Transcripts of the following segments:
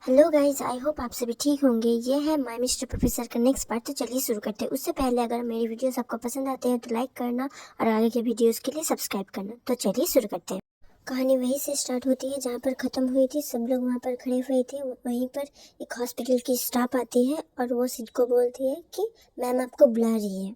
Hello guys, I hope आप सभी ठीक होंगे। ये है माय मिस्टर प्रोफेसर का नेक्स्ट पार्ट। तो चलिए शुरू करते हैं। उससे पहले अगर मेरी वीडियोस आपको पसंद आते हैं तो लाइक करना और आगे के वीडियोस के लिए सब्सक्राइब करना। तो चलिए शुरू करते हैं। कहानी वहीं से स्टार्ट होती है जहाँ पर ख़त्म हुई थी। सब लोग वहाँ पर खड़े हुए थे। वहीं पर एक हॉस्पिटल की स्टाफ आती है और वो सिड को बोलती है कि मैम आपको बुला रही है।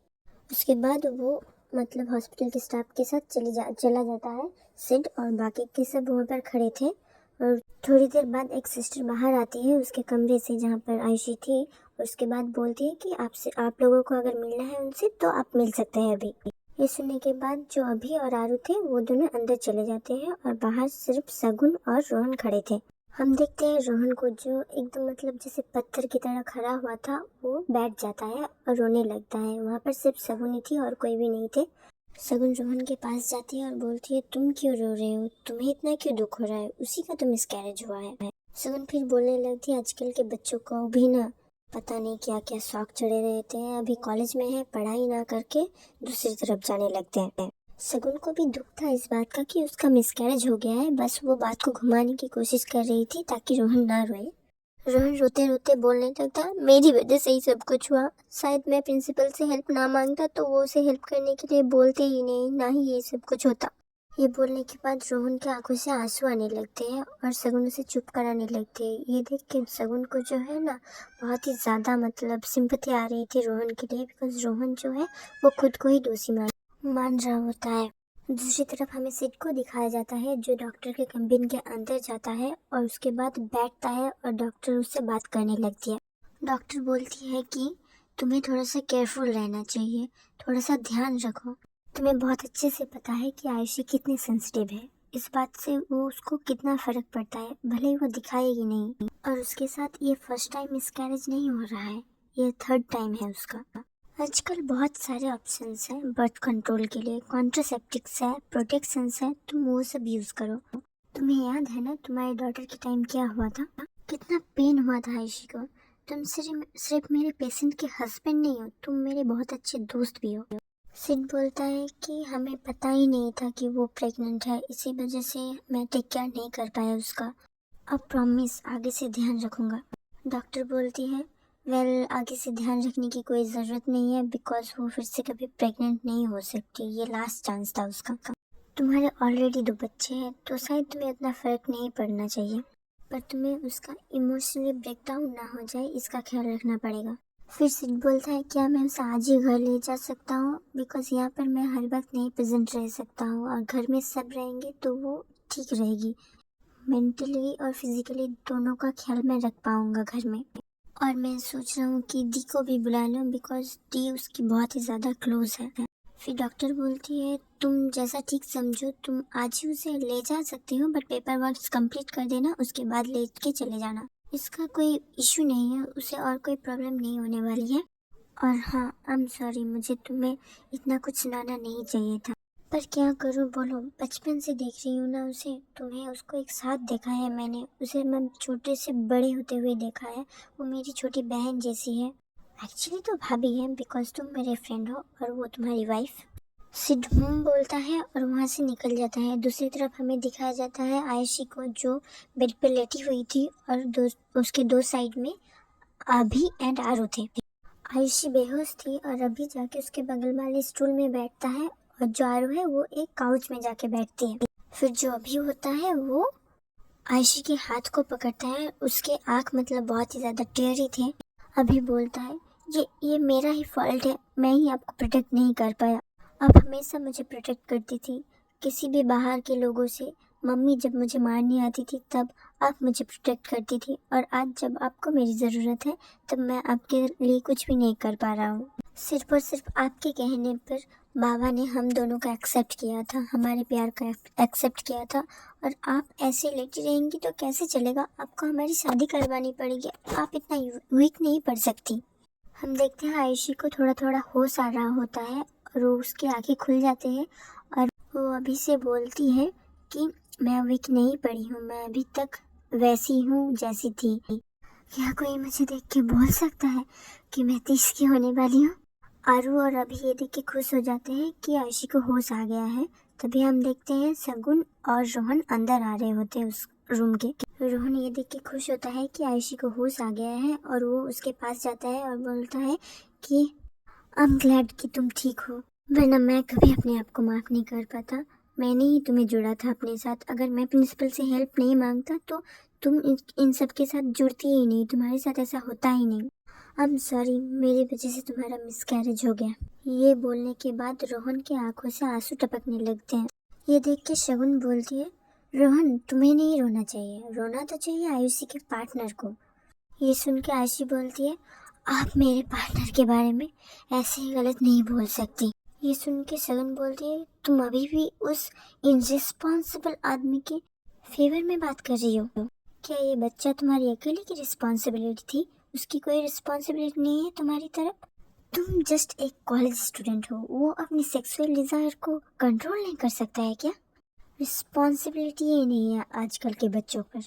उसके बाद वो मतलब हॉस्पिटल के स्टाफ के साथ चला जाता है सिड, और बाकी के सब वहाँ पर खड़े थे। और थोड़ी देर बाद एक सिस्टर बाहर आती है उसके कमरे से जहाँ पर आयशी थी, और उसके बाद बोलती है कि आप लोगों को अगर मिलना है उनसे तो आप मिल सकते हैं अभी। ये सुनने के बाद जो अभी और आरू थे वो दोनों अंदर चले जाते हैं और बाहर सिर्फ शगुन और रोहन खड़े थे। हम देखते हैं रोहन को, जो एकदम मतलब जैसे पत्थर की तरह खड़ा हुआ था, वो बैठ जाता है और रोने लगता है। वहाँ पर सिर्फ शगुन ही थी और कोई भी नहीं थे। शगुन रोहन के पास जाती है और बोलती है, तुम क्यों रो रहे हो? तुम्हें इतना क्यों दुख हो रहा है? उसी का तो मिसकैरेज हुआ है। शगुन फिर बोलने लगती है, आजकल के बच्चों को भी ना पता नहीं क्या क्या शौक चढ़े रहते हैं। अभी कॉलेज में है, पढ़ाई ना करके दूसरी तरफ जाने लगते हैं। शगुन को भी दुख था इस बात का कि उसका मिसकैरेज हो गया है। बस वो बात को घुमाने की कोशिश कर रही थी ताकि रोहन ना रोए। रोहन रोते रोते बोलने लगता, मेरी वजह से ही सब कुछ हुआ। शायद मैं प्रिंसिपल से हेल्प ना मांगता तो वो उसे हेल्प करने के लिए बोलते ही नहीं, ना ही ये सब कुछ होता। ये बोलने के बाद रोहन की आंखों से आंसू आने लगते हैं और शगुन उसे चुप कराने लगते हैं। ये देख के शगुन को जो है ना बहुत ही ज़्यादा मतलब सिंपैथी आ रही थी रोहन के लिए, बिकॉज रोहन जो है वो खुद को ही दोषी मान रहा होता है। दूसरी तरफ हमें सिड को दिखाया जाता है जो डॉक्टर के कैबिन के अंदर जाता है और उसके बाद बैठता है और डॉक्टर उससे बात करने लगती है। डॉक्टर बोलती है कि तुम्हें थोड़ा सा केयरफुल रहना चाहिए, थोड़ा सा ध्यान रखो। तुम्हें बहुत अच्छे से पता है कि आयशी कितनी सेंसिटिव है। इस बात से वो उसको कितना फर्क पड़ता है, भले ही वो दिखाएगी नहीं। और उसके साथ ये फर्स्ट टाइम मिसकैरेज नहीं हो रहा है, ये थर्ड टाइम है उसका। आजकल बहुत सारे ऑप्शंस हैं बर्थ कंट्रोल के लिए, कॉन्ट्रासेप्टिक्स है, प्रोटेक्शंस है, तुम वो सब यूज करो। तुम्हें याद है ना तुम्हारी डॉटर के टाइम क्या हुआ था? कितना पेन हुआ था आयशी को। तुम सिर्फ मेरे पेशेंट के हस्बैंड नहीं हो, तुम मेरे बहुत अच्छे दोस्त भी हो। सिड बोलता है कि हमें पता ही नहीं था कि वो प्रेग्नेंट है, इसी वजह से मैं टेक केयर नहीं कर पाया उसका। अब प्रॉमिस आगे से ध्यान रखूंगा। डॉक्टर बोलती है, वेल आगे से ध्यान रखने की कोई ज़रूरत नहीं है, बिकॉज वो फिर से कभी प्रेग्नेंट नहीं हो सकती। ये लास्ट चांस था उसका। तुम्हारे ऑलरेडी 2 बच्चे हैं तो शायद तुम्हें उतना फ़र्क नहीं पड़ना चाहिए, पर तुम्हें उसका इमोशनली ब्रेकडाउन ना हो जाए इसका ख्याल रखना पड़ेगा। फिर सिड बोलता है, क्या मैं उसे आज ही घर ले जा सकता हूँ? बिकॉज यहाँ पर मैं हर वक्त नहीं प्रेजेंट रह सकता हूँ, और घर में सब रहेंगे तो वो ठीक रहेगी। मेंटली और फिजिकली दोनों का ख्याल मैं रख पाऊंगा घर में। और मैं सोच रहा हूँ कि दी को भी बुला लूँ, बिकॉज दी उसकी बहुत ही ज़्यादा क्लोज है। फिर डॉक्टर बोलती है, तुम जैसा ठीक समझो, तुम आज ही उसे ले जा सकती हो, बट पेपर वर्क कंप्लीट कर देना, उसके बाद ले के चले जाना। इसका कोई इशू नहीं है, उसे और कोई प्रॉब्लम नहीं होने वाली है। और हाँ, आई एम सॉरी, मुझे तुम्हें इतना कुछ सुनाना नहीं चाहिए था, पर क्या करूँ बोलो, बचपन से देख रही हूँ ना उसे। तुम्हें उसको एक साथ देखा है मैंने, उसे मैं छोटे से बड़े होते हुए देखा है। वो मेरी छोटी बहन जैसी है। एक्चुअली तो भाभी है, बिकॉज तुम मेरे फ्रेंड हो और वो तुम्हारी वाइफ। सिड बोलता है और वहाँ से निकल जाता है। दूसरी तरफ हमें दिखाया जाता है आयशी को, जो बेड पर लेटी हुई थी और उसके दो साइड में अभी एंड आरू थे। आयशी बेहोश थी और अभी जाके उसके बगल वाले स्टूल में बैठता है, और जो आरू है वो एक काउच में जाके बैठती है। फिर जो अभी होता है वो आयशी के हाथ को पकड़ता है। उसके आँख मतलब बहुत ही ज़्यादा टेढ़ी थे। अभी बोलता है, ये मेरा ही फॉल्ट है, मैं ही आपको प्रोटेक्ट नहीं कर पाया। आप हमेशा मुझे प्रोटेक्ट करती थी किसी भी बाहर के लोगों से। मम्मी जब मुझे मारने आती थी तब आप मुझे प्रोटेक्ट करती थी, और आज जब आपको मेरी ज़रूरत है तब मैं आपके लिए कुछ भी नहीं कर पा रहा हूँ। सिर्फ और सिर्फ आपके कहने पर बाबा ने हम दोनों का एक्सेप्ट किया था, हमारे प्यार का एक्सेप्ट किया था, और आप ऐसे लेटी रहेंगी तो कैसे चलेगा? आपको हमारी शादी करवानी पड़ेगी, आप इतना वीक नहीं पड़ सकती। हम देखते हैं आयशी को थोड़ा थोड़ा होश आ रहा होता है और वो उसके आंखें खुल जाते हैं, और वो अभी से बोलती है कि मैं वीक नहीं पड़ी हूँ, मैं अभी तक वैसी हूँ जैसी थी। क्या कोई मुझे देख के बोल सकता है कि मैं 30 की होने वाली हूँ? आरू और अभी ये देख के खुश हो जाते हैं कि आयशी को होश आ गया है। तभी हम देखते हैं शगुन और रोहन अंदर आ रहे होते हैं रूम के। रोहन ये देख के खुश होता है कि आयुषी को होश आ गया है और वो उसके पास जाता है और बोलता है कि आई एम ग्लैड कि तुम ठीक हो, वरना मैं कभी अपने आप को माफ़ नहीं कर पाता। मैंने ही तुम्हें जोड़ा था अपने साथ। अगर मैं प्रिंसिपल से हेल्प नहीं मांगता तो तुम इन सब के साथ जुड़ती ही नहीं, तुम्हारे साथ ऐसा होता ही नहीं। आई एम सॉरी, मेरी वजह से तुम्हारा मिसकैरेज हो गया। ये बोलने के बाद रोहन की आंखों से आंसू टपकने लगते हैं। ये देख के शगुन बोलती है, रोहन तुम्हें नहीं रोना चाहिए, रोना तो चाहिए आयुषी के पार्टनर को। ये सुन के आयुषी बोलती है, आप मेरे पार्टनर के बारे में ऐसे ही गलत नहीं बोल सकती। ये सुन के शगुन बोलती है, तुम अभी भी उस इनरिस्पॉन्सिबल आदमी के फेवर में बात कर रही हो। क्या ये बच्चा तुम्हारी अकेले की रिस्पॉन्सिबिलिटी थी? उसकी कोई रिस्पॉन्सिबिलिटी नहीं है तुम्हारी तरफ? तुम जस्ट एक कॉलेज स्टूडेंट हो, वो अपनी सेक्सुअल डिजायर को कंट्रोल नहीं कर सकता है क्या? रिस्पॉन्सिबिलिटी ही नहीं है आजकल के बच्चों पर।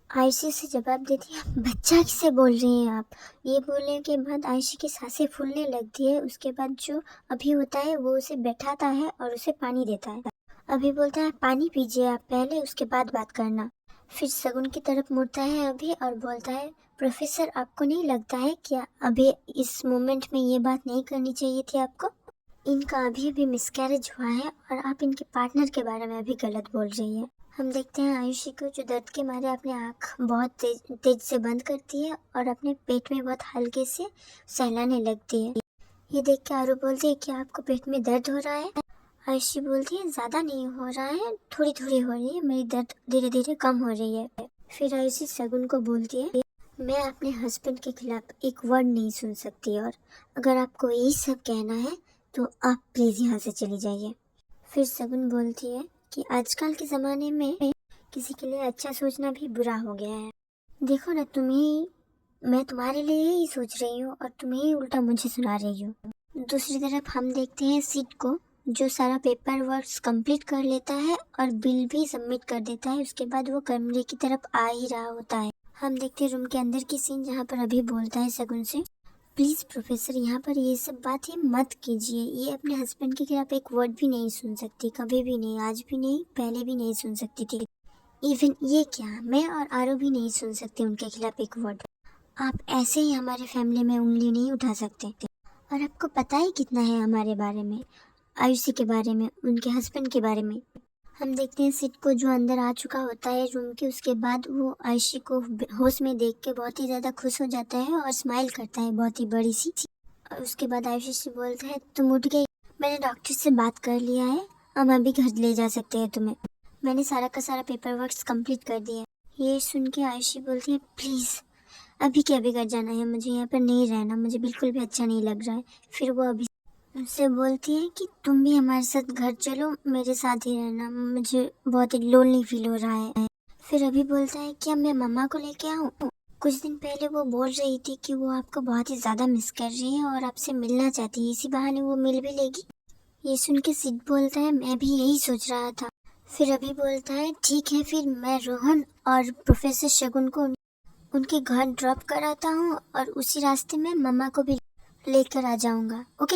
आयुषी से जवाब देती है, बच्चा किसे बोल रही हैं आप? ये बोलने के बाद आयुषी की सांसें फूलने लगती है। उसके बाद जो अभी होता है वो उसे बैठाता है और उसे पानी देता है। अभी बोलता है, पानी पीजिए आप पहले, उसके बाद बात करना। फिर शगुन की तरफ मुड़ता है अभी और बोलता है, प्रोफेसर आपको नहीं लगता है क्या अभी इस मोमेंट में ये बात नहीं करनी चाहिए थी आपको? इनका अभी अभी मिसकैरेज हुआ है और आप इनके पार्टनर के बारे में अभी गलत बोल रही हैं। हम देखते हैं आयुषी को जो दर्द के मारे अपनी आँख बहुत तेज से बंद करती है और अपने पेट में बहुत हल्के से सहलाने लगती है। ये देख के आरू बोलती है, क्या आपको पेट में दर्द हो रहा है? आयुषी बोलती है, ज़्यादा नहीं हो रहा है, थोड़ी थोड़ी हो रही है, मेरी दर्द धीरे धीरे कम हो रही है। फिर आयुषी शगुन को बोलती है, मैं अपने हस्बैंड के खिलाफ एक वर्ड नहीं सुन सकती और अगर आपको यही सब कहना है तो आप प्लीज़ यहाँ से चली जाइए। फिर शगुन बोलती है कि आजकल के ज़माने में किसी के लिए अच्छा सोचना भी बुरा हो गया है। देखो ना, मैं तुम्हारे लिए ही सोच रही हूँ और तुम्हें ही उल्टा मुझे सुना रही हूँ। दूसरी तरफ हम देखते हैं सिड को, जो सारा पेपर वर्क कंप्लीट कर लेता है और बिल भी सबमिट कर देता है। उसके बाद वो कमरे की तरफ आ ही रहा होता है। हम देखते हैं रूम के अंदर की सीन, जहाँ पर अभी बोलता है शगुन से, प्लीज़ प्रोफेसर यहाँ पर ये सब बात ही मत कीजिए। ये अपने हस्बैंड के खिलाफ एक वर्ड भी नहीं सुन सकती, कभी भी नहीं, आज भी नहीं, पहले भी नहीं सुन सकती थी। इवन ये क्या, मैं और आरो भी नहीं सुन सकते उनके खिलाफ एक वर्ड। आप ऐसे ही हमारे फैमिली में उंगली नहीं उठा सकते। और आपको पता ही कितना है हमारे बारे में, आयुषी के बारे में, उनके हस्बैंड के बारे में। हम देखते हैं सिड को, जो अंदर आ चुका होता है रूम के। उसके बाद वो आयुषी को होश में देख के बहुत ही ज़्यादा खुश हो जाता है और स्माइल करता है बहुत ही बड़ी सी। और उसके बाद आयुषी से बोलता है, तुम उठ गई? मैंने डॉक्टर से बात कर लिया है, हम अभी घर ले जा सकते हैं तुम्हें। मैंने सारा का सारा पेपर वर्क कंप्लीट कर दिया है। ये सुन के आयुषी बोलती है, प्लीज़ अभी के अभी घर जाना है, मुझे यहाँ पर नहीं रहना, मुझे बिल्कुल भी अच्छा नहीं लग रहा है। फिर वो अभी उससे बोलती है कि तुम भी हमारे साथ घर चलो, मेरे साथ ही रहना, मुझे बहुत ही लोनली फील हो रहा है। फिर अभी बोलता है, क्या मैं मम्मा को लेके आऊँ? कुछ दिन पहले वो बोल रही थी कि वो आपको बहुत ही ज़्यादा मिस कर रही है और आपसे मिलना चाहती है, इसी बहाने वो मिल भी लेगी। ये सुन के सिड बोलता है, मैं भी यही सोच रहा था। फिर अभी बोलता है, ठीक है, फिर मैं रोहन और प्रोफेसर शगुन को उनके घर ड्रॉप कराता हूँ और उसी रास्ते में मम्मा को भी लेकर आ जाऊँगा, ओके?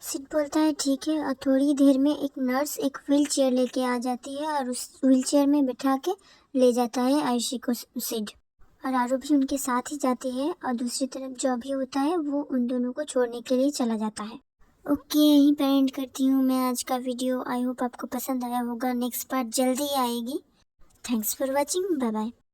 सिड बोलता है, ठीक है। और थोड़ी देर में एक नर्स एक व्हील चेयर लेके आ जाती है और उस व्हील चेयर में बिठा के ले जाता है आयुषी को सिड। और आरू भी उनके साथ ही जाती है और दूसरी तरफ जो अभी होता है वो उन दोनों को छोड़ने के लिए चला जाता है। ओके, यहीं पर एंड करती हूँ मैं आज का वीडियो। आई होप आपको पसंद आया होगा। नेक्स्ट पार्ट जल्दी आएगी। Thanks for watching, bye bye.